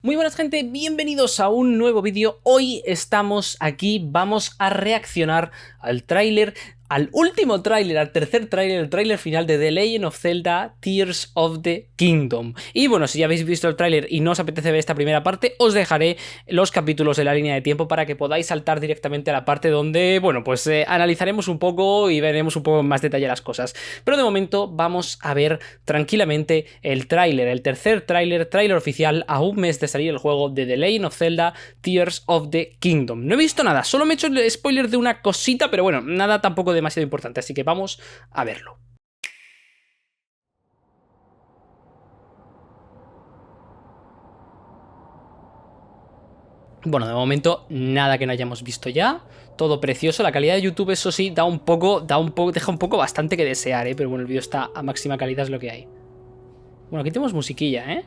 Muy buenas gente, bienvenidos a un nuevo vídeo. Hoy estamos aquí, vamos a reaccionar al tráiler, al último tráiler, al tercer tráiler, el tráiler final de The Legend of Zelda Tears of the Kingdom. Y bueno, si ya habéis visto el tráiler y no os apetece ver esta primera parte, os dejaré los capítulos de la línea de tiempo para que podáis saltar directamente a la parte donde, bueno, pues analizaremos un poco y veremos un poco en más detalle las cosas. Pero de momento vamos a ver tranquilamente el tráiler, el tercer tráiler oficial a un mes de salir el juego de The Legend of Zelda Tears of the Kingdom. No he visto nada, solo me he hecho el spoiler de una cosita, pero bueno, nada tampoco demasiado importante, así que vamos a verlo. Bueno, de momento nada que no hayamos visto ya, todo precioso. La calidad de YouTube, eso sí, deja un poco bastante que desear, pero bueno, el vídeo está a máxima calidad, es lo que hay. Bueno, aquí tenemos musiquilla,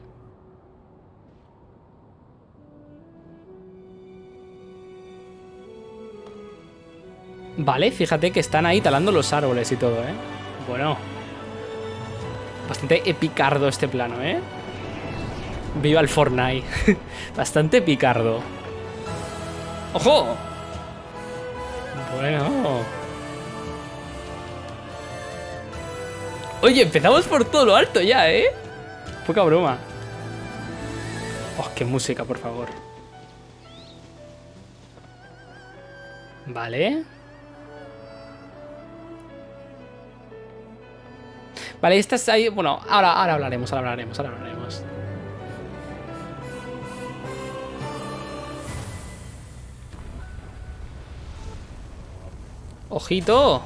Vale, fíjate que están ahí talando los árboles y todo, Bueno, bastante epicardo este plano, Viva el Fortnite. Bastante picardo. ¡Ojo! Bueno. Oye, empezamos por todo lo alto ya, Poca broma. Oh, qué música, por favor. Vale. Vale, esta es ahí. Bueno, ahora hablaremos. ¡Ojito!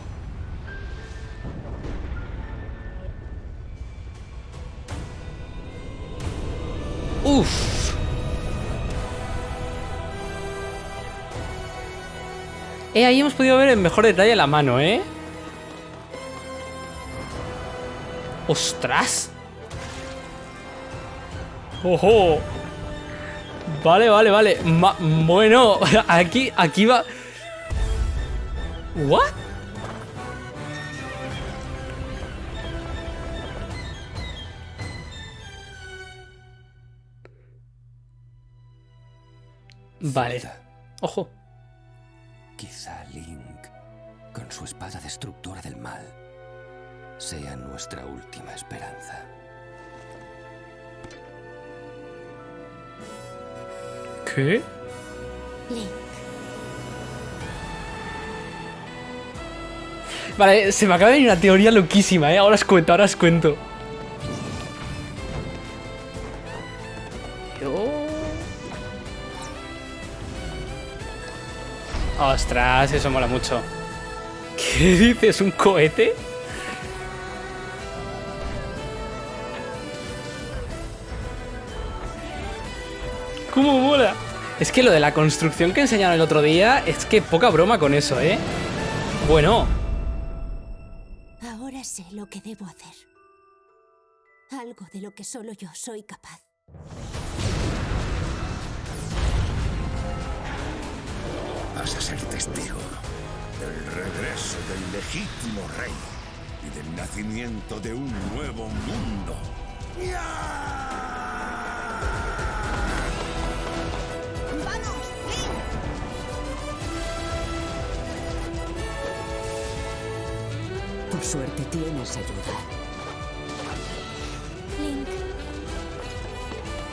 ¡Uf! Ahí hemos podido ver en mejor detalle la mano, ¡Ostras! ¡Ojo! Vale. Bueno, aquí va... ¿What? Vale. Ojo. Quizá Link, con su espada destructora del mal, sea nuestra última esperanza. ¿Qué? Link. Vale, se me acaba de venir una teoría loquísima, Ahora os cuento. Ostras, eso mola mucho. ¿Qué dices? ¿Un cohete? ¿Cómo mola? Es que lo de la construcción que enseñaron el otro día, es que poca broma con eso, Bueno. Ahora sé lo que debo hacer. Algo de lo que solo yo soy capaz. Vas a ser testigo del regreso del legítimo rey y del nacimiento de un nuevo mundo. ¡Vamos, Link! Por suerte tienes ayuda. Link.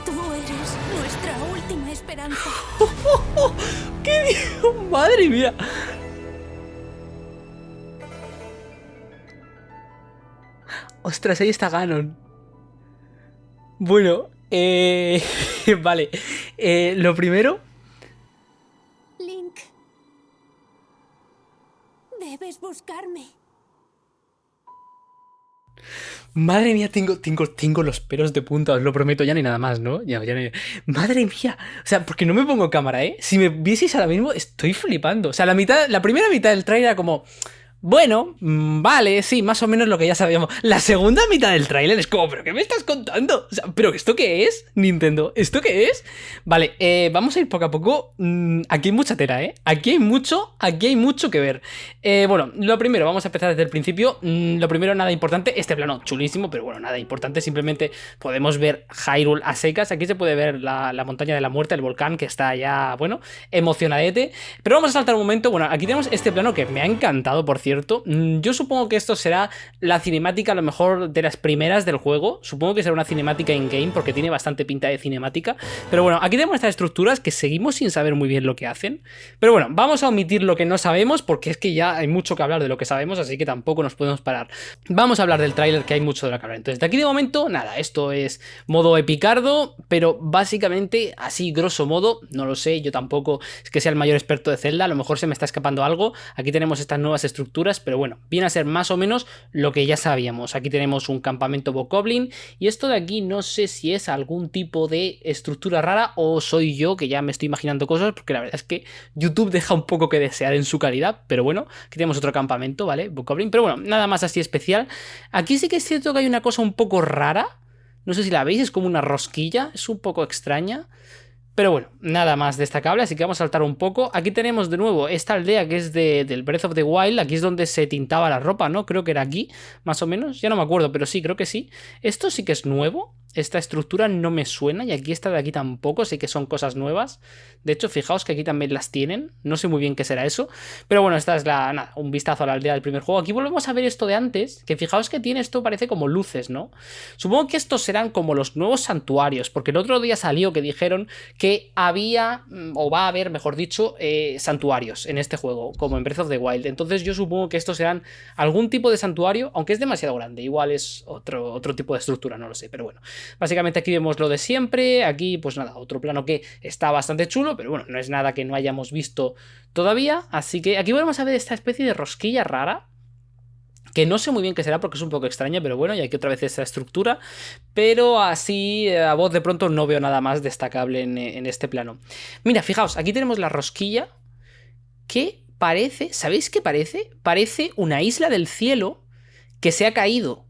Tú eres nuestra última esperanza. ¿Qué dijo? Madre mía. Ostras, ahí está Ganon. Bueno, vale. Lo primero. Link. Debes buscarme. Madre mía, tengo los pelos de punta, os lo prometo, ya ni nada más, ¿no? Ya no... Madre mía, o sea, porque no me pongo cámara, Si me vieseis ahora mismo, estoy flipando. O sea, la primera mitad del trailer era como... Bueno, vale, sí, más o menos lo que ya sabíamos. La segunda mitad del tráiler es como, ¿pero qué me estás contando? O sea, ¿pero esto qué es, Nintendo? ¿Esto qué es? Vale, vamos a ir poco a poco. Aquí hay mucha tela, ¿eh? Aquí hay mucho que ver. Bueno, lo primero, vamos a empezar desde el principio. Lo primero, nada importante. Este plano chulísimo, pero bueno, nada importante. Simplemente podemos ver Hyrule a secas. Aquí se puede ver la montaña de la muerte, el volcán, que está ya, bueno, emocionadete. Pero vamos a saltar un momento. Bueno, aquí tenemos este plano que me ha encantado, por cierto. Yo supongo que esto será la cinemática a lo mejor de las primeras del juego. Supongo que será una cinemática in-game porque tiene bastante pinta de cinemática. Pero bueno, aquí tenemos estas estructuras que seguimos sin saber muy bien lo que hacen. Pero bueno, vamos a omitir lo que no sabemos porque es que ya hay mucho que hablar de lo que sabemos, así que tampoco nos podemos parar. Vamos a hablar del tráiler, que hay mucho de lo que hablar. Entonces, de aquí de momento, nada, esto es modo epicardo, pero básicamente así grosso modo, no lo sé, yo tampoco es que sea el mayor experto de Zelda, a lo mejor se me está escapando algo. Aquí tenemos estas nuevas estructuras, pero bueno, viene a ser más o menos lo que ya sabíamos. Aquí tenemos un campamento Bokoblin y esto de aquí no sé si es algún tipo de estructura rara o soy yo que ya me estoy imaginando cosas, porque la verdad es que YouTube deja un poco que desear en su calidad, pero bueno, aquí tenemos otro campamento, ¿vale? Bokoblin, pero bueno, nada más así especial. Aquí sí que es cierto que hay una cosa un poco rara, no sé si la veis, es como una rosquilla, es un poco extraña. Pero bueno, nada más destacable, así que vamos a saltar un poco. Aquí tenemos de nuevo esta aldea que es del Breath of the Wild. Aquí es donde se tintaba la ropa, ¿no? Creo que era aquí, más o menos. Ya no me acuerdo, pero sí, creo que sí. Esto sí que es nuevo. Esta estructura no me suena y aquí esta de aquí tampoco, sí que son cosas nuevas. De hecho, fijaos que aquí también las tienen. No sé muy bien qué será eso. Pero bueno, esta es nada, un vistazo a la aldea del primer juego. Aquí volvemos a ver esto de antes, que fijaos que tiene esto, parece como luces, ¿no? Supongo que estos serán como los nuevos santuarios, porque el otro día salió que dijeron que había, o va a haber, mejor dicho, santuarios en este juego, como en Breath of the Wild. Entonces yo supongo que estos serán algún tipo de santuario, aunque es demasiado grande. Igual es otro tipo de estructura, no lo sé, pero bueno. Básicamente aquí vemos lo de siempre, aquí pues nada, otro plano que está bastante chulo, pero bueno, no es nada que no hayamos visto todavía, así que aquí volvemos a ver esta especie de rosquilla rara, que no sé muy bien qué será porque es un poco extraña, pero bueno, y aquí otra vez esta estructura, pero así a voz de pronto no veo nada más destacable en este plano. Mira, fijaos, aquí tenemos la rosquilla que parece, ¿sabéis qué parece? Parece una isla del cielo que se ha caído.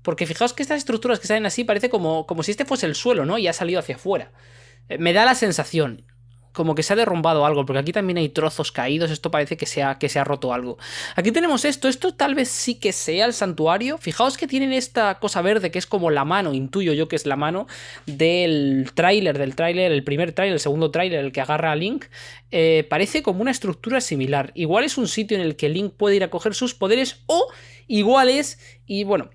Porque fijaos que estas estructuras que salen así parece como si este fuese el suelo, ¿no? Y ha salido hacia afuera. Me da la sensación como que se ha derrumbado algo, porque aquí también hay trozos caídos, esto parece que se ha roto algo. Aquí tenemos esto tal vez sí que sea el santuario. Fijaos que tienen esta cosa verde que es como la mano, intuyo yo que es la mano del tráiler, el primer tráiler, el segundo tráiler, el que agarra a Link. Parece como una estructura similar. Igual es un sitio en el que Link puede ir a coger sus poderes o igual es, y bueno,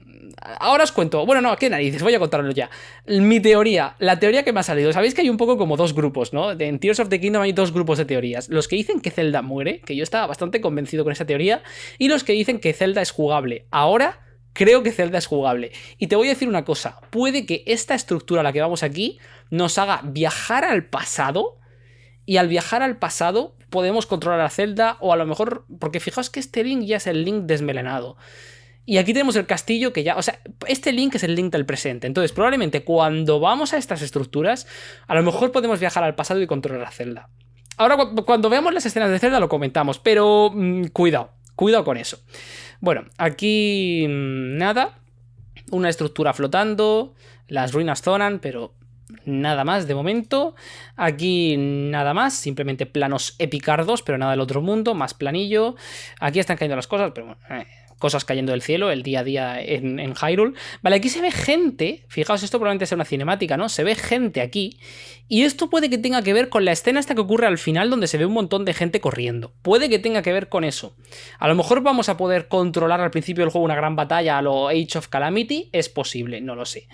ahora os cuento, bueno, no, qué narices, voy a contarlo ya. Mi teoría, la teoría que me ha salido, sabéis que hay un poco como dos grupos, ¿no? En Tears of the Kingdom hay dos grupos de teorías. Los que dicen que Zelda muere, que yo estaba bastante convencido con esa teoría, y los que dicen que Zelda es jugable. Ahora creo que Zelda es jugable. Y te voy a decir una cosa, puede que esta estructura a la que vamos aquí nos haga viajar al pasado, y al viajar al pasado podemos controlar a Zelda, o a lo mejor, porque fijaos que este Link ya es el Link desmelenado. Y aquí tenemos el castillo que ya, o sea, este Link es el Link del presente. Entonces, probablemente cuando vamos a estas estructuras, a lo mejor podemos viajar al pasado y controlar a Zelda. Ahora, cuando veamos las escenas de Zelda lo comentamos, pero cuidado con eso. Bueno, aquí nada, una estructura flotando, las ruinas zonan, pero nada más de momento. Aquí nada más, simplemente planos epicardos, pero nada del otro mundo, más planillo. Aquí están cayendo las cosas, pero bueno, cosas cayendo del cielo, el día a día en Hyrule. Vale, aquí se ve gente, fijaos, esto probablemente sea una cinemática, ¿no? Se ve gente aquí, y esto puede que tenga que ver con la escena esta que ocurre al final donde se ve un montón de gente corriendo. Puede que tenga que ver con eso. A lo mejor vamos a poder controlar al principio del juego una gran batalla a lo Age of Calamity, es posible, no lo sé.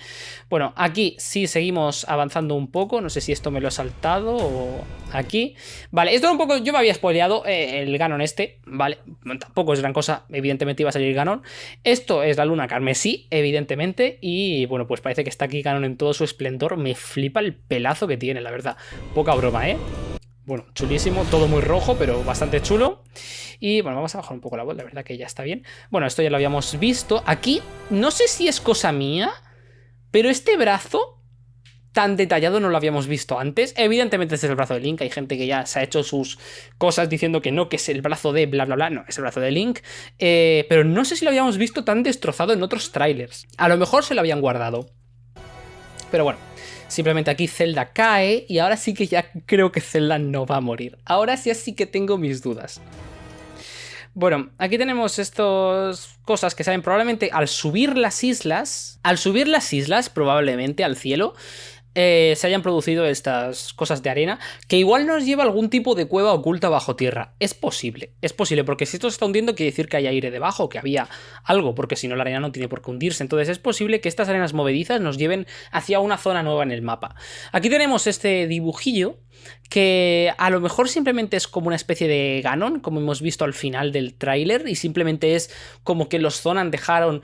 Bueno, aquí sí seguimos avanzando un poco, no sé si esto me lo he saltado o aquí. Vale, esto era un poco, yo me había spoileado el Ganon este, vale, tampoco es gran cosa, evidentemente iba a salir Ganon. Esto es la luna carmesí, evidentemente, y bueno, pues parece que está aquí Ganon en todo su esplendor. Me flipa el pelazo que tiene, la verdad. Poca broma, ¿eh? Bueno, chulísimo, todo muy rojo, pero bastante chulo. Y bueno, vamos a bajar un poco la voz, la verdad que ya está bien. Bueno, esto ya lo habíamos visto. Aquí, no sé si es cosa mía, pero este brazo tan detallado no lo habíamos visto antes. Evidentemente este es el brazo de Link, hay gente que ya se ha hecho sus cosas diciendo que no, que es el brazo de bla bla bla, no, es el brazo de Link, pero no sé si lo habíamos visto tan destrozado en otros trailers. A lo mejor se lo habían guardado, pero bueno. Simplemente aquí Zelda cae y ahora sí que ya creo que Zelda no va a morir. Ahora sí que tengo mis dudas. Bueno, aquí tenemos estas cosas que saben probablemente al subir las islas, probablemente al cielo, se hayan producido estas cosas de arena que igual nos lleva a algún tipo de cueva oculta bajo tierra. Es posible, porque si esto se está hundiendo quiere decir que hay aire debajo, que había algo, porque si no la arena no tiene por qué hundirse. Entonces es posible que estas arenas movedizas nos lleven hacia una zona nueva en el mapa. Aquí tenemos este dibujillo que a lo mejor simplemente es como una especie de Ganon, como hemos visto al final del tráiler, y simplemente es como que los Zonan dejaron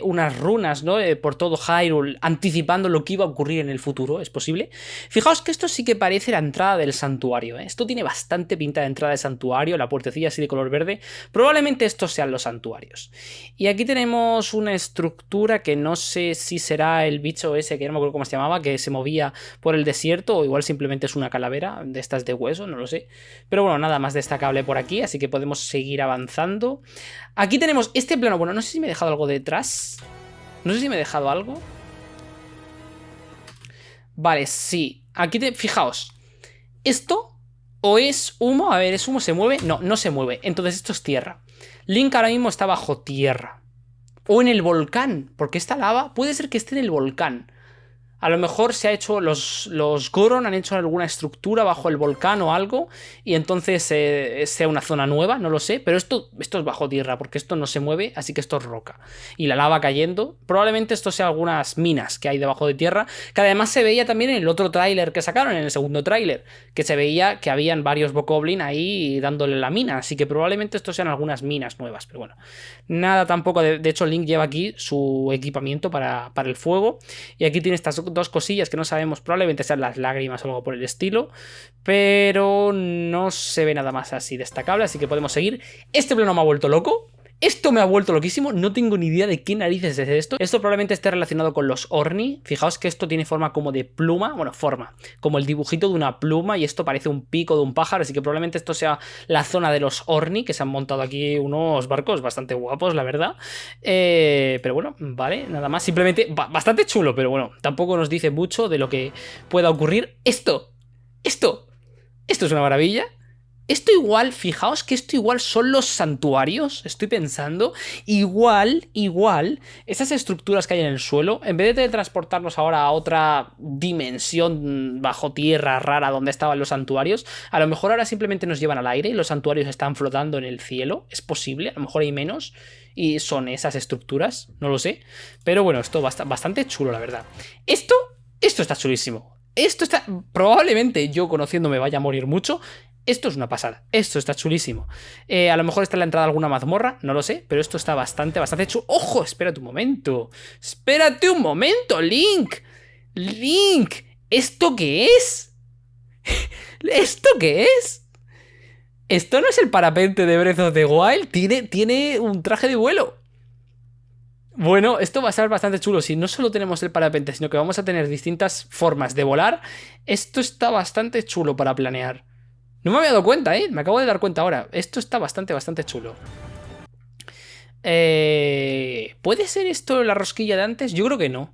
unas runas, ¿no? Por todo Hyrule, anticipando lo que iba a ocurrir en el futuro, es posible. Fijaos que esto sí que parece la entrada del santuario, ¿eh? Esto tiene bastante pinta de entrada de santuario, la puertecilla así de color verde, probablemente estos sean los santuarios. Y aquí tenemos una estructura que no sé si será el bicho ese, que no me acuerdo cómo se llamaba, que se movía por el desierto, o igual simplemente es una calavera de estas de hueso, no lo sé. Pero bueno, nada más destacable por aquí, así que podemos seguir avanzando. Aquí tenemos este plano, bueno, no sé si me he dejado algo detrás. No sé si me he dejado algo. Vale, sí. Aquí fijaos. Esto o es humo, a ver, ¿es humo? ¿Se mueve? No, no se mueve, entonces esto es tierra. Link ahora mismo está bajo tierra. O en el volcán, porque esta lava puede ser que esté en el volcán. A lo mejor se ha hecho, los Goron han hecho alguna estructura bajo el volcán o algo, y entonces sea una zona nueva, no lo sé, pero esto es bajo tierra, porque esto no se mueve, así que esto es roca. Y la lava cayendo, probablemente esto sea algunas minas que hay debajo de tierra, que además se veía también en el otro tráiler que sacaron, en el segundo tráiler, que se veía que habían varios Bokoblin ahí dándole la mina, así que probablemente esto sean algunas minas nuevas, pero bueno, nada tampoco, de hecho Link lleva aquí su equipamiento para el fuego, y aquí tiene estas dos cosillas que no sabemos, probablemente sean las lágrimas o algo por el estilo, pero no se ve nada más así destacable, así que podemos seguir. Este plano me ha vuelto loco. Esto me ha vuelto loquísimo, no tengo ni idea de qué narices es esto. Esto probablemente esté relacionado con los Orni. Fijaos que esto tiene forma como de pluma, bueno, como el dibujito de una pluma, y esto parece un pico de un pájaro, así que probablemente esto sea la zona de los Orni, que se han montado aquí unos barcos bastante guapos, la verdad. Pero bueno, vale, nada más, simplemente bastante chulo, pero bueno, tampoco nos dice mucho de lo que pueda ocurrir. Esto es una maravilla. Esto igual, fijaos que esto igual son los santuarios, estoy pensando, igual, esas estructuras que hay en el suelo, en vez de transportarnos ahora a otra dimensión bajo tierra rara donde estaban los santuarios, a lo mejor ahora simplemente nos llevan al aire y los santuarios están flotando en el cielo, es posible, a lo mejor hay menos, y son esas estructuras, no lo sé, pero bueno, esto bastante chulo, la verdad. Esto está chulísimo. Esto está, probablemente yo conociéndome vaya a morir mucho. Esto es una pasada, esto está chulísimo. A lo mejor está en la entrada de alguna mazmorra, no lo sé, pero esto está bastante chulo. ¡Ojo! Espérate un momento, Link. Link, ¿esto qué es? ¿Esto qué es? Esto no es el parapente de Breath of the Wild, tiene un traje de vuelo. Bueno, esto va a ser bastante chulo. Si no solo tenemos el parapente, sino que vamos a tener distintas formas de volar, esto está bastante chulo para planear. No me había dado cuenta, me acabo de dar cuenta ahora. Esto está bastante chulo. ¿Puede ser esto la rosquilla de antes? Yo creo que no.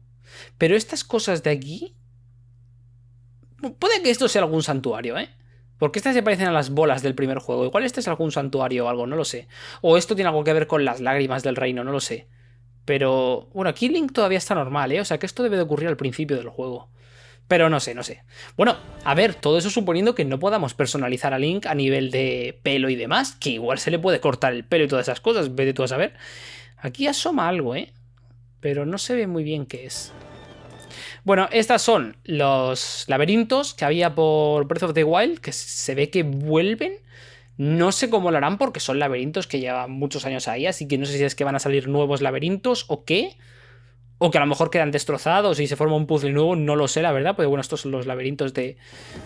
Pero estas cosas de aquí... Puede que esto sea algún santuario, porque estas se parecen a las bolas del primer juego. Igual este es algún santuario o algo, no lo sé. O esto tiene algo que ver con las lágrimas del reino, no lo sé. Pero, bueno, aquí Link todavía está normal, o sea que esto debe de ocurrir al principio del juego. Pero no sé. Bueno, a ver, todo eso suponiendo que no podamos personalizar a Link a nivel de pelo y demás, que igual se le puede cortar el pelo y todas esas cosas, vete tú a saber. Aquí asoma algo, pero no se ve muy bien qué es. Bueno, estas son los laberintos que había por Breath of the Wild, que se ve que vuelven. No sé cómo lo harán porque son laberintos que llevan muchos años ahí, así que no sé si es que van a salir nuevos laberintos o qué. O que a lo mejor quedan destrozados y se forma un puzzle nuevo, no lo sé, la verdad. Pero bueno, estos son los laberintos de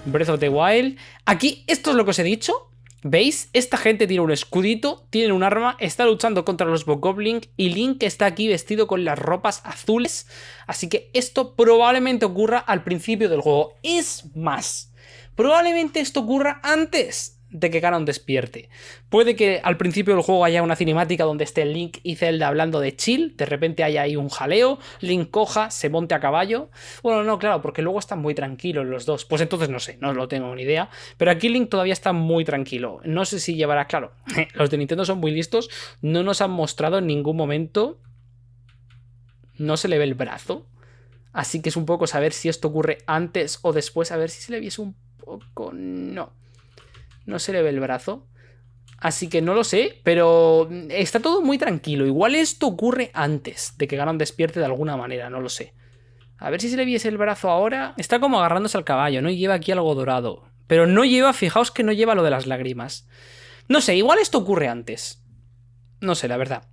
Breath of the Wild. Aquí, esto es lo que os he dicho. ¿Veis? Esta gente tiene un escudito, tiene un arma, está luchando contra los Bokoblin y Link está aquí vestido con las ropas azules. Así que esto probablemente ocurra al principio del juego. Es más, probablemente esto ocurra antes de que Ganon despierte. Puede que al principio del juego haya una cinemática donde esté Link y Zelda hablando de chill, de repente haya ahí un jaleo, Link coja, se monte a caballo. Bueno, no, claro, porque luego están muy tranquilos los dos. Pues entonces no sé, no lo tengo ni idea. Pero aquí Link todavía está muy tranquilo. No sé si llevará, claro, los de Nintendo son muy listos, no nos han mostrado en ningún momento, no se le ve el brazo. Así que es un poco saber si esto ocurre antes o después, a ver si se le viese un poco... No se le ve el brazo. Así que no lo sé, pero está todo muy tranquilo. Igual esto ocurre antes de que Ganon despierte de alguna manera, no lo sé. A ver si se le viese el brazo ahora. Está como agarrándose al caballo, ¿no? Y lleva aquí algo dorado. Pero no lleva, fijaos que no lleva lo de las lágrimas. No sé, igual esto ocurre antes. No sé, la verdad.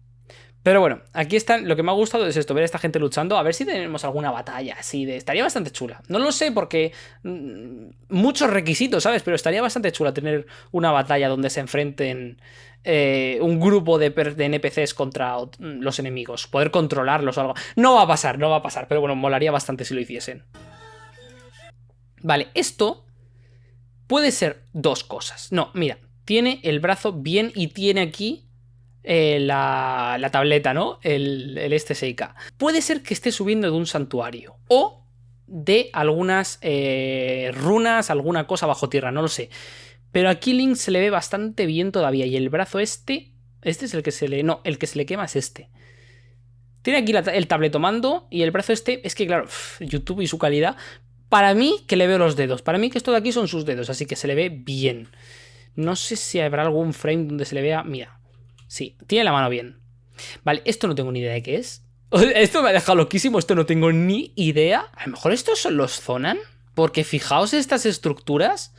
Pero bueno, aquí están. Lo que me ha gustado es esto, ver a esta gente luchando. A ver si tenemos alguna batalla así de... Estaría bastante chula. No lo sé porque... muchos requisitos, ¿sabes? Pero estaría bastante chula tener una batalla donde se enfrenten un grupo de NPCs contra los enemigos. Poder controlarlos o algo. No va a pasar, no va a pasar. Pero bueno, molaría bastante si lo hiciesen. Vale, esto puede ser dos cosas. No, mira, tiene el brazo bien y tiene aquí... la tableta, ¿no? El STSIK. Puede ser que esté subiendo de un santuario o de algunas runas, alguna cosa bajo tierra, no lo sé. Pero aquí Link se le ve bastante bien todavía y el brazo este es el que se le... No, el que se le quema es este. Tiene aquí el tabletomando y el brazo este, es que claro, YouTube y su calidad. Para mí que le veo los dedos, para mí que esto de aquí son sus dedos, así que se le ve bien. No sé si habrá algún frame donde se le vea... Mira. Sí, tiene la mano bien. Vale, esto no tengo ni idea de qué es. Esto me ha dejado loquísimo, esto no tengo ni idea. A lo mejor estos son los Zonan. Porque fijaos estas estructuras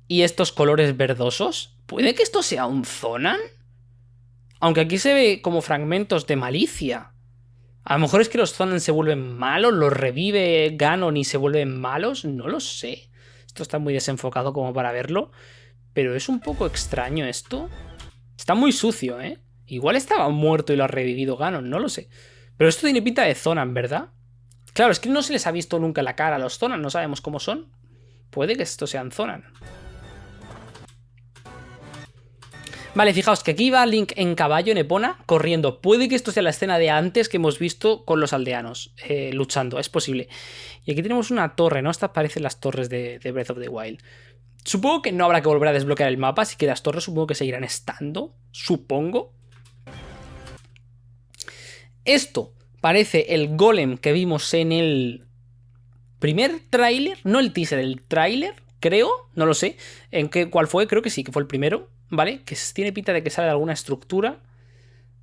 y estos colores verdosos. ¿Puede que esto sea un Zonan? Aunque aquí se ve como fragmentos de malicia. A lo mejor es que los Zonan se vuelven malos, los revive Ganon y se vuelven malos. No lo sé. Esto está muy desenfocado como para verlo. Pero es un poco extraño esto. Está muy sucio, ¿eh? Igual estaba muerto y lo ha revivido Ganon, no lo sé. Pero esto tiene pinta de Zonan, ¿verdad? Claro, es que no se les ha visto nunca la cara a los Zonan, no sabemos cómo son. Puede que estos sean Zonan. Vale, fijaos que aquí va Link en caballo, en Epona, corriendo. Puede que esto sea la escena de antes que hemos visto con los aldeanos luchando, es posible. Y aquí tenemos una torre, ¿no? Estas parecen las torres de Breath of the Wild. Supongo que no habrá que volver a desbloquear el mapa, así que las torres supongo que seguirán estando, supongo. Esto parece el golem que vimos en el primer tráiler, no el teaser, el tráiler, creo, no lo sé, cuál fue, creo que sí, que fue el primero, ¿vale? Que tiene pinta de que sale de alguna estructura.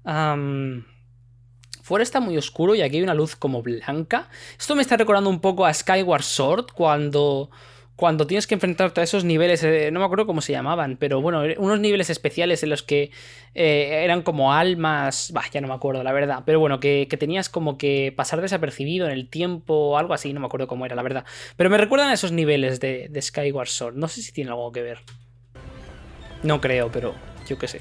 Fuera está muy oscuro y aquí hay una luz como blanca. Esto me está recordando un poco a Skyward Sword cuando tienes que enfrentarte a esos niveles, no me acuerdo cómo se llamaban, pero bueno, unos niveles especiales en los que eran como almas, ya no me acuerdo la verdad, pero bueno, que tenías como que pasar desapercibido en el tiempo o algo así, no me acuerdo cómo era la verdad, pero me recuerdan a esos niveles de Skyward Sword, no sé si tiene algo que ver, no creo, pero yo qué sé.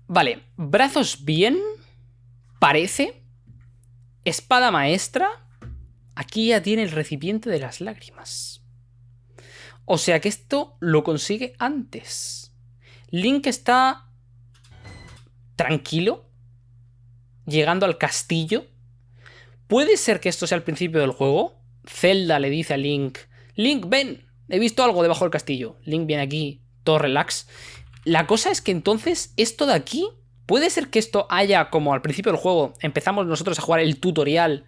Vale, brazos bien, parece, espada maestra. Aquí ya tiene el recipiente de las lágrimas. O sea que esto lo consigue antes. Link está tranquilo, llegando al castillo. ¿Puede ser que esto sea el principio del juego? Zelda le dice a Link, Link, ven, he visto algo debajo del castillo. Link viene aquí, todo relax. La cosa es que entonces esto de aquí, puede ser que esto haya, como al principio del juego, empezamos nosotros a jugar el tutorial,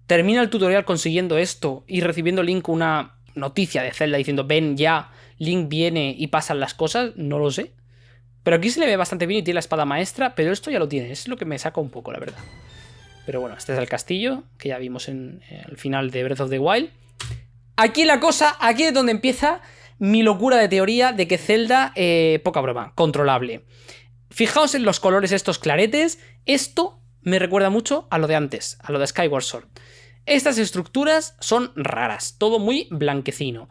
termina el tutorial consiguiendo esto y recibiendo Link una noticia de Zelda diciendo ven ya, Link viene y pasan las cosas, no lo sé. Pero aquí se le ve bastante bien y tiene la espada maestra, pero esto ya lo tiene, es lo que me saca un poco, la verdad. Pero bueno, este es el castillo que ya vimos en el final de Breath of the Wild. Aquí la cosa, aquí es donde empieza mi locura de teoría de que Zelda, poca broma, controlable. Fijaos en los colores estos claretes, esto me recuerda mucho a lo de antes, a lo de Skyward Sword. Estas estructuras son raras, todo muy blanquecino.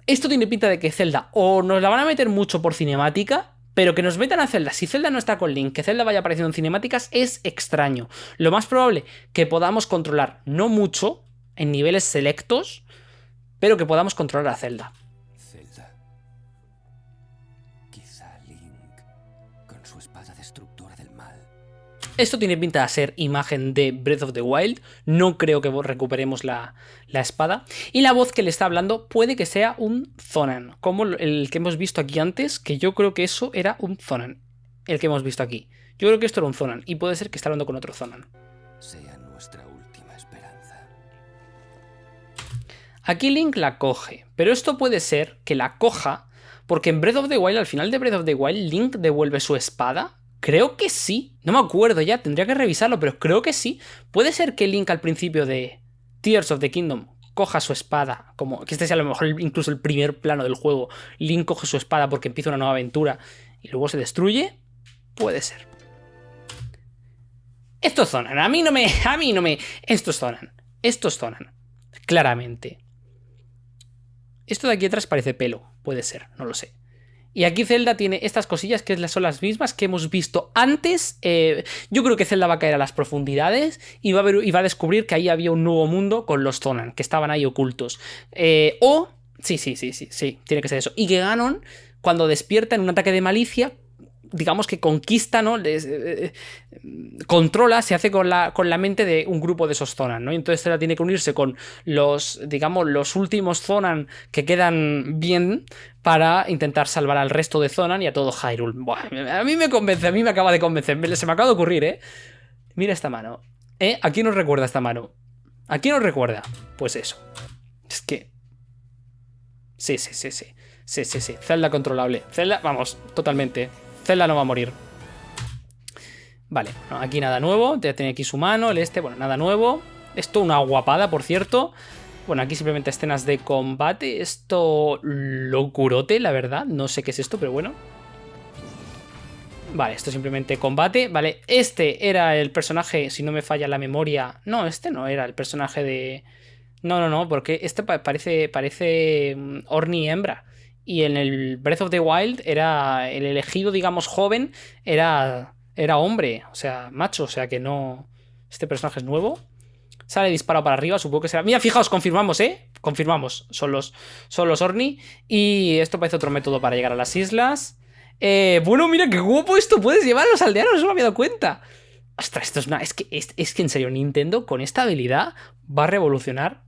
Esto tiene pinta de que Zelda o nos la van a meter mucho por cinemática, pero que nos metan a Zelda. Si Zelda no está con Link, que Zelda vaya apareciendo en cinemáticas es extraño. Lo más probable que podamos controlar, no mucho, en niveles selectos, pero que podamos controlar a Zelda. Zelda. Quizá Link, con su espada destructora del mal. Esto tiene pinta de ser imagen de Breath of the Wild. No creo que recuperemos la espada. Y la voz que le está hablando puede que sea un Zonan, como el que hemos visto aquí antes, que yo creo que eso era un Zonan, el que hemos visto aquí. Yo creo que esto era un Zonan, y puede ser que esté hablando con otro Zonan. Sea nuestra última esperanza. Aquí Link la coge, pero esto puede ser que la coja porque en Breath of the Wild, al final de Breath of the Wild, Link devuelve su espada. Creo que sí. No me acuerdo ya, tendría que revisarlo, pero creo que sí. Puede ser que Link al principio de Tears of the Kingdom coja su espada, como que este sea a lo mejor incluso el primer plano del juego. Link coge su espada porque empieza una nueva aventura y luego se destruye. Puede ser. Estos zonan. A mí no me. Estos zonan. Claramente. Esto de aquí atrás parece pelo. Puede ser, no lo sé. Y aquí Zelda tiene estas cosillas que son las mismas que hemos visto antes. Yo creo que Zelda va a caer a las profundidades y va a descubrir que ahí había un nuevo mundo con los Zonan, que estaban ahí ocultos. Sí, tiene que ser eso. Y que Ganon, cuando despierta en un ataque de malicia, digamos que conquista, ¿no? Controla, se hace con la mente de un grupo de esos Zonan, ¿no? Y entonces Zelda tiene que unirse con los, digamos, los últimos Zonan que quedan bien para intentar salvar al resto de Zonan y a todo Hyrule. Buah, a mí me convence, a mí me acaba de convencer. Se me acaba de ocurrir, ¿eh? Mira esta mano. ¿A quién nos recuerda esta mano? ¿A quién nos recuerda? Pues eso. Es que... Sí. Zelda controlable. Zelda, vamos, totalmente. Zelda no va a morir. Vale, no, aquí nada nuevo. Ya tiene aquí su mano, bueno, nada nuevo. Esto una guapada, por cierto. Bueno, aquí simplemente escenas de combate. Esto locurote, la verdad. No sé qué es esto, pero bueno. Vale, esto simplemente combate. Vale, este era el personaje, si no me falla la memoria. No, este no era el personaje de... No, porque este parece Orni hembra. Y en el Breath of the Wild era el elegido, digamos, joven, era hombre, o sea, macho, o sea que no... Este personaje es nuevo. Sale disparado para arriba, supongo que será... Mira, fijaos, confirmamos, ¿eh? Confirmamos, son los Orni. Y esto parece otro método para llegar a las islas. Bueno, mira qué guapo esto, puedes llevar a los aldeanos, no me había dado cuenta. Ostras, esto es una... Es que en serio, Nintendo con esta habilidad va a revolucionar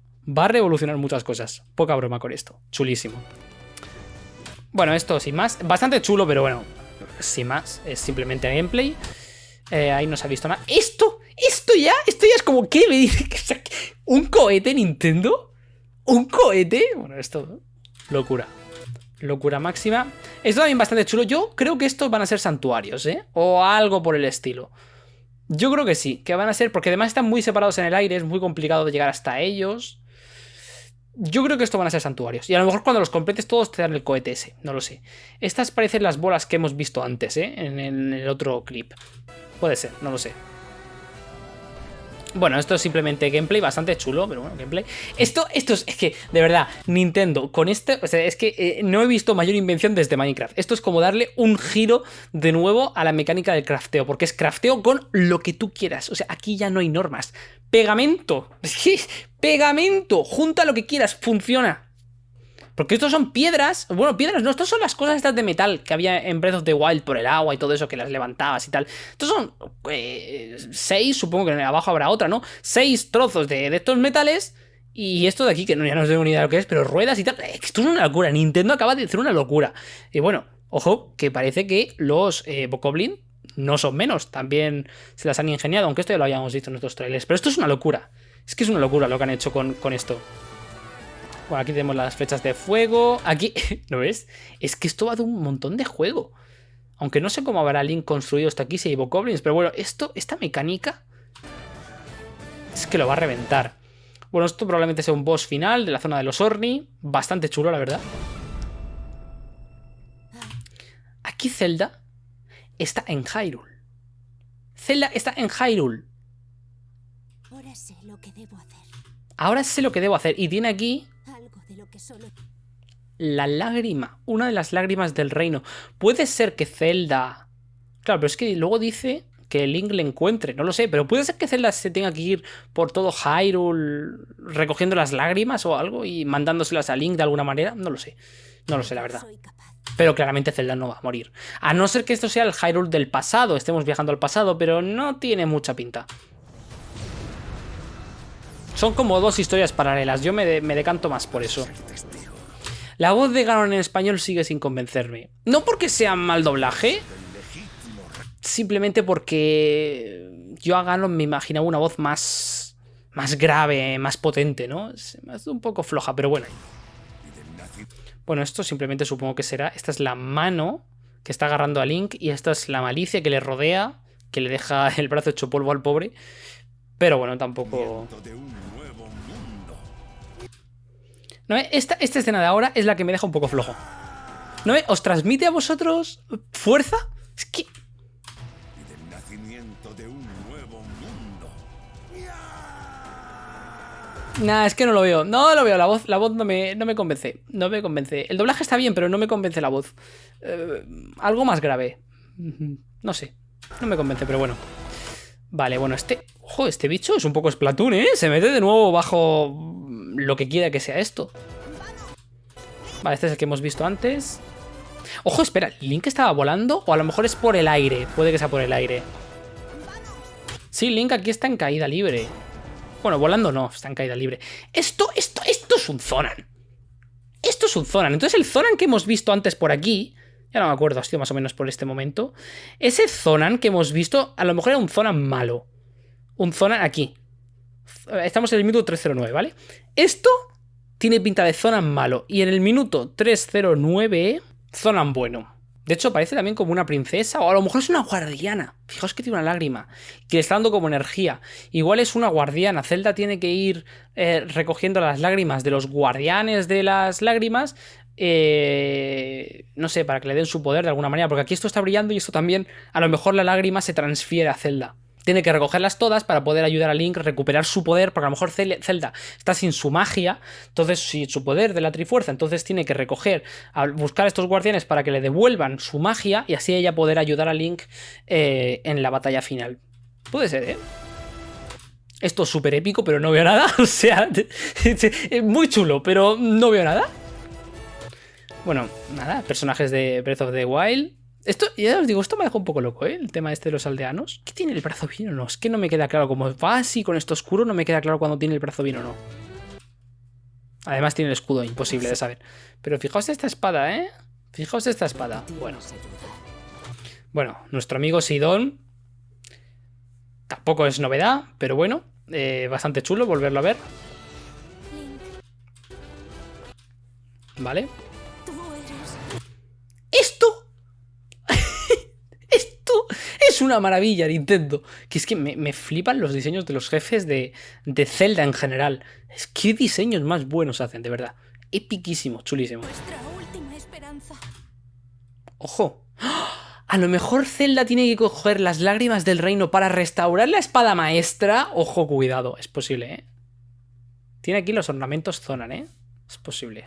muchas cosas. Poca broma con esto, chulísimo. Bueno, esto sin más, bastante chulo, pero bueno, sin más, es simplemente gameplay. Ahí no se ha visto nada. Esto ya es como, ¿qué me dice? ¿Un cohete, Nintendo? ¿Un cohete? Bueno, esto, locura máxima. Esto también bastante chulo. Yo creo que estos van a ser santuarios, ¿eh? O algo por el estilo. Yo creo que sí, que van a ser, porque además están muy separados en el aire, es muy complicado de llegar hasta ellos. Yo creo que esto van a ser santuarios. Y a lo mejor cuando los completes todos te dan el cohete ese. No lo sé. Estas parecen las bolas que hemos visto antes, ¿eh? En el otro clip. Puede ser, no lo sé. Bueno, esto es simplemente gameplay bastante chulo, pero bueno, gameplay. Esto es que, de verdad, Nintendo, con este... O sea, es que no he visto mayor invención desde Minecraft. Esto es como darle un giro de nuevo a la mecánica del crafteo, porque es crafteo con lo que tú quieras. O sea, aquí ya no hay normas. Pegamento. Pegamento. Junta lo que quieras. Funciona. Porque estos son piedras. Bueno, piedras no. Estos son las cosas estas de metal que había en Breath of the Wild por el agua y todo eso que las levantabas y tal. Estos son 6. Supongo que abajo habrá otra, ¿no? 6 trozos de estos metales. Y esto de aquí, que ya no tengo ni idea de lo que es, pero ruedas y tal. Esto es una locura. Nintendo acaba de hacer una locura. Y bueno, ojo, que parece que los Bokoblin no son menos, también se las han ingeniado, aunque esto ya lo habíamos visto en nuestros trailers. Pero esto es una locura. Es que es una locura lo que han hecho con esto. Bueno, aquí tenemos las flechas de fuego. Aquí, ¿no ves? Es que esto va de un montón de juego. Aunque no sé cómo habrá Link construido esto aquí si hay Bokoblins, pero bueno, esta mecánica es que lo va a reventar. Bueno, esto probablemente sea un boss final de la zona de los Orni. Bastante chulo, la verdad. Aquí Zelda está en Hyrule. Zelda está en Hyrule. Ahora sé lo que debo hacer. Ahora sé lo que debo hacer. Y tiene aquí... Algo de lo que solo... la lágrima, una de las lágrimas del reino. Puede ser que Zelda... Claro, pero es que luego dice que Link le encuentre, no lo sé, pero puede ser que Zelda se tenga que ir por todo Hyrule recogiendo las lágrimas o algo y mandándoselas a Link de alguna manera, no lo sé. No lo sé, la verdad. Pero claramente Zelda no va a morir. A no ser que esto sea el Hyrule del pasado, estemos viajando al pasado, pero no tiene mucha pinta. Son como dos historias paralelas, yo me decanto más por eso. La voz de Ganon en español sigue sin convencerme. No porque sea mal doblaje, simplemente porque yo a Ganon me imaginaba una voz más grave, más potente, ¿no? Es un poco floja, pero bueno. Bueno, esto simplemente supongo que será... Esta es la mano que está agarrando a Link y esta es la malicia que le rodea, que le deja el brazo hecho polvo al pobre. Pero bueno, tampoco... ¿No? Esta escena de ahora es la que me deja un poco flojo. ¿No? ¿Os transmite a vosotros fuerza? Es que... Nah, es que no lo veo. No lo veo. La voz no me convence. No me convence. El doblaje está bien, pero no me convence la voz. Algo más grave. No sé. No me convence, pero bueno. Vale, bueno, ojo, este bicho es un poco Splatoon, ¿eh? Se mete de nuevo bajo lo que quiera que sea esto. Vale, este es el que hemos visto antes. Ojo, espera, ¿Link estaba volando? O a lo mejor es por el aire. Puede que sea por el aire. Sí, Link aquí está en caída libre. Bueno, volando no, está en caída libre. Esto es un Zonan. Esto es un Zonan. Entonces el Zonan que hemos visto antes por aquí... Ya no me acuerdo, ha sido más o menos por este momento. Ese Zonan que hemos visto, a lo mejor era un Zonan malo. Un Zonan aquí. Estamos en el minuto 309, ¿vale? Esto tiene pinta de Zonan malo. Y en el minuto 309, Zonan bueno. De hecho, parece también como una princesa. O a lo mejor es una guardiana. Fijaos que tiene una lágrima. Que le está dando como energía. Igual es una guardiana. Zelda tiene que ir recogiendo las lágrimas de los guardianes de las lágrimas... no sé, para que le den su poder de alguna manera, porque aquí esto está brillando y esto también, a lo mejor la lágrima se transfiere a Zelda. Tiene que recogerlas todas para poder ayudar a Link a recuperar su poder, porque a lo mejor Zelda está sin su magia, entonces sin su poder de la Trifuerza, entonces tiene que buscar a estos guardianes para que le devuelvan su magia y así ella poder ayudar a Link en la batalla final. Puede ser, ¿eh? Esto es súper épico, pero no veo nada. O sea, es muy chulo, pero no veo nada. Bueno, nada, personajes de Breath of the Wild. Esto, ya os digo, esto me deja un poco loco, ¿eh? El tema este de los aldeanos. ¿Qué tiene el brazo bien o no? Es que no me queda claro. Como va así con esto oscuro, no me queda claro cuando tiene el brazo bien o no. Además tiene el escudo, imposible de saber. Pero fijaos esta espada, ¿eh? Fijaos esta espada. Bueno, nuestro amigo Sidon tampoco es novedad, pero bueno, bastante chulo volverlo a ver. Vale. Esto es una maravilla, Nintendo. Que es que me flipan los diseños de los jefes de Zelda en general. Es que diseños más buenos hacen, de verdad. Epiquísimo, chulísimo. Nuestra última esperanza. Ojo. A lo mejor Zelda tiene que coger las lágrimas del reino para restaurar la espada maestra. Ojo, cuidado. Es posible, ¿eh? Tiene aquí los ornamentos Zonan, ¿eh? Es posible.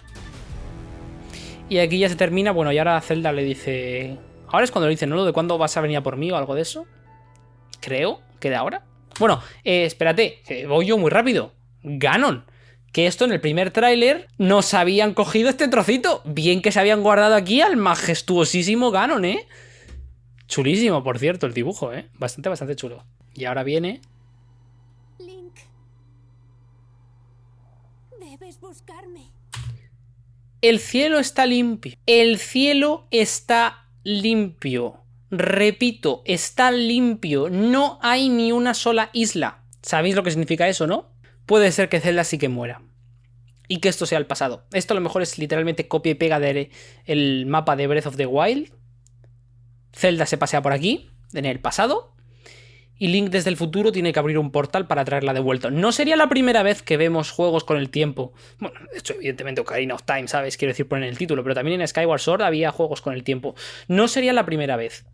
Y aquí ya se termina. Bueno, y ahora Zelda le dice... Ahora es cuando le dice, ¿no? Lo de cuándo vas a venir a por mí o algo de eso. Creo que de ahora. Bueno, espérate, que voy yo muy rápido. Ganon. Que esto en el primer tráiler nos habían cogido este trocito. Bien que se habían guardado aquí al majestuosísimo Ganon, ¿eh? Chulísimo, por cierto, el dibujo, ¿eh? Bastante chulo. Y ahora viene... Link. Debes buscarme. El cielo está limpio. El cielo está limpio. Repito, está limpio. No hay ni una sola isla. ¿Sabéis lo que significa eso, no? Puede ser que Zelda sí que muera. Y que esto sea el pasado. Esto a lo mejor es literalmente copia y pega del mapa de Breath of the Wild. Zelda se pasea por aquí, en el pasado. Y Link desde el futuro tiene que abrir un portal para traerla de vuelta. No sería la primera vez que vemos juegos con el tiempo. Bueno, de hecho, evidentemente Ocarina of Time, ¿sabes? Quiero decir, poner el título. Pero también en Skyward Sword había juegos con el tiempo. No sería la primera vez.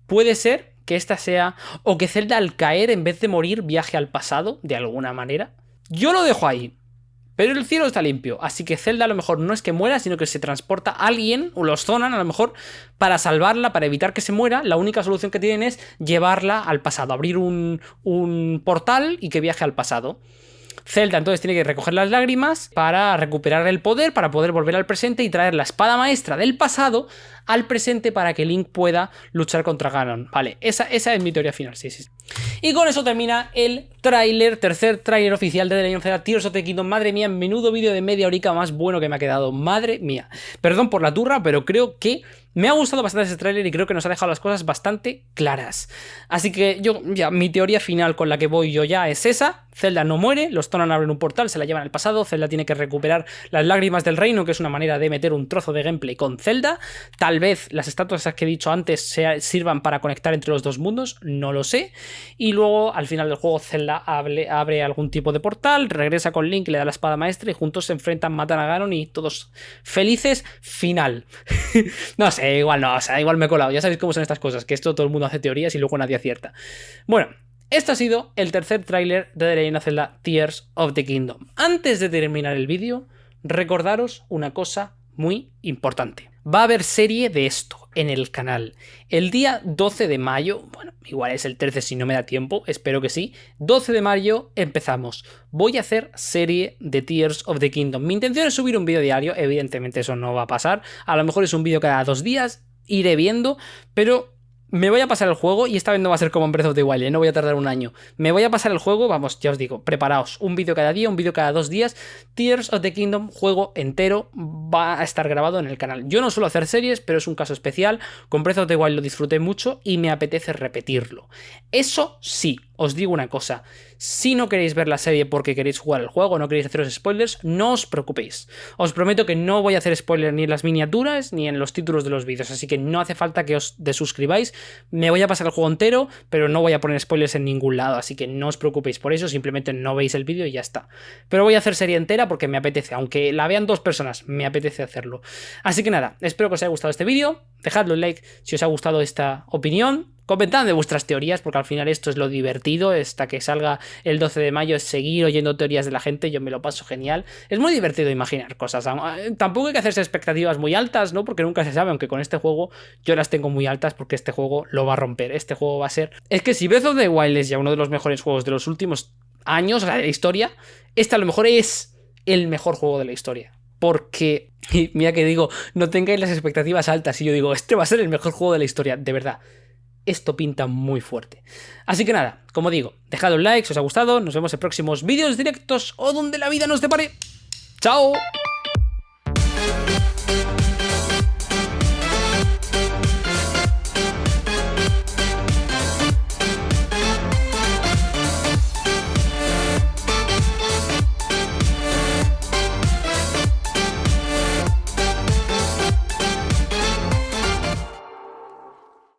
Puede ser que esta sea... O que Zelda al caer, en vez de morir, viaje al pasado, de alguna manera. Yo lo dejo ahí. pero el cielo está limpio, así que Zelda a lo mejor no es que muera, sino que se transporta a alguien, o los zonan a lo mejor, para salvarla, para evitar que se muera. La única solución que tienen es llevarla al pasado, abrir un portal y que viaje al pasado. Zelda entonces tiene que recoger las lágrimas para recuperar el poder, para poder volver al presente y traer la espada maestra del pasado al presente para que Link pueda luchar contra Ganon. Vale, esa es mi teoría final, sí. Y con eso termina el tráiler, tercer tráiler oficial de The Legend of Zelda Tears of the Kingdom. Madre mía, menudo vídeo de media horica más bueno que me ha quedado, madre mía. Perdón por la turra, pero creo que me ha gustado bastante ese tráiler y creo que nos ha dejado las cosas bastante claras. Así que mi teoría final con la que voy yo ya es esa. Zelda no muere, los Tonan abren un portal, se la llevan al pasado, Zelda tiene que recuperar las lágrimas del reino, que es una manera de meter un trozo de gameplay con Zelda. Tal vez las estatuas que he dicho antes sirvan para conectar entre los dos mundos, no lo sé. Y luego al final del juego Zelda abre algún tipo de portal, regresa con Link, le da la espada maestra y juntos se enfrentan, matan a Ganon y todos felices. Final. No sé, igual no, o sea, igual me he colado. Ya sabéis cómo son estas cosas, que esto todo el mundo hace teorías y luego nadie acierta. Bueno, esto ha sido el tercer tráiler de The Legend of Zelda Tears of the Kingdom. Antes de terminar el vídeo, recordaros una cosa muy importante. Va a haber serie de esto en el canal. El día 12 de mayo, bueno, igual es el 13 si no me da tiempo, espero que sí. 12 de mayo empezamos. Voy a hacer serie de Tears of the Kingdom. Mi intención es subir un vídeo diario, evidentemente eso no va a pasar. A lo mejor es un vídeo cada 2 días, iré viendo, pero me voy a pasar el juego y esta vez no va a ser como en Breath of the Wild, no voy a tardar un año. Me voy a pasar el juego, vamos, ya os digo, preparaos. Un vídeo cada día, un vídeo cada 2 días. Tears of the Kingdom, juego entero, va a estar grabado en el canal. Yo no suelo hacer series, pero es un caso especial. Con Breath of the Wild lo disfruté mucho y me apetece repetirlo. Eso sí, os digo una cosa. Si no queréis ver la serie porque queréis jugar el juego, no queréis haceros spoilers, no os preocupéis. Os prometo que no voy a hacer spoilers ni en las miniaturas ni en los títulos de los vídeos, así que no hace falta que os desuscribáis. Me voy a pasar el juego entero, pero no voy a poner spoilers en ningún lado, así que no os preocupéis por eso, simplemente no veis el vídeo y ya está. Pero voy a hacer serie entera porque me apetece, aunque la vean 2 personas, me apetece hacerlo. Así que nada, espero que os haya gustado este vídeo, dejadle un like si os ha gustado esta opinión. Comentad de vuestras teorías, porque al final esto es lo divertido, hasta que salga el 12 de mayo es seguir oyendo teorías de la gente, yo me lo paso genial. Es muy divertido imaginar cosas, tampoco hay que hacerse expectativas muy altas, ¿no? Porque nunca se sabe, aunque con este juego yo las tengo muy altas porque este juego lo va a romper, este juego va a ser... Es que si Breath of the Wild es ya uno de los mejores juegos de los últimos años, o sea, de la historia, este a lo mejor es el mejor juego de la historia. Porque, y mira que digo, no tengáis las expectativas altas, y yo digo, este va a ser el mejor juego de la historia, de verdad. Esto pinta muy fuerte. Así que nada, como digo, dejad un like si os ha gustado, nos vemos en próximos vídeos directos o donde la vida nos depare. ¡Chao!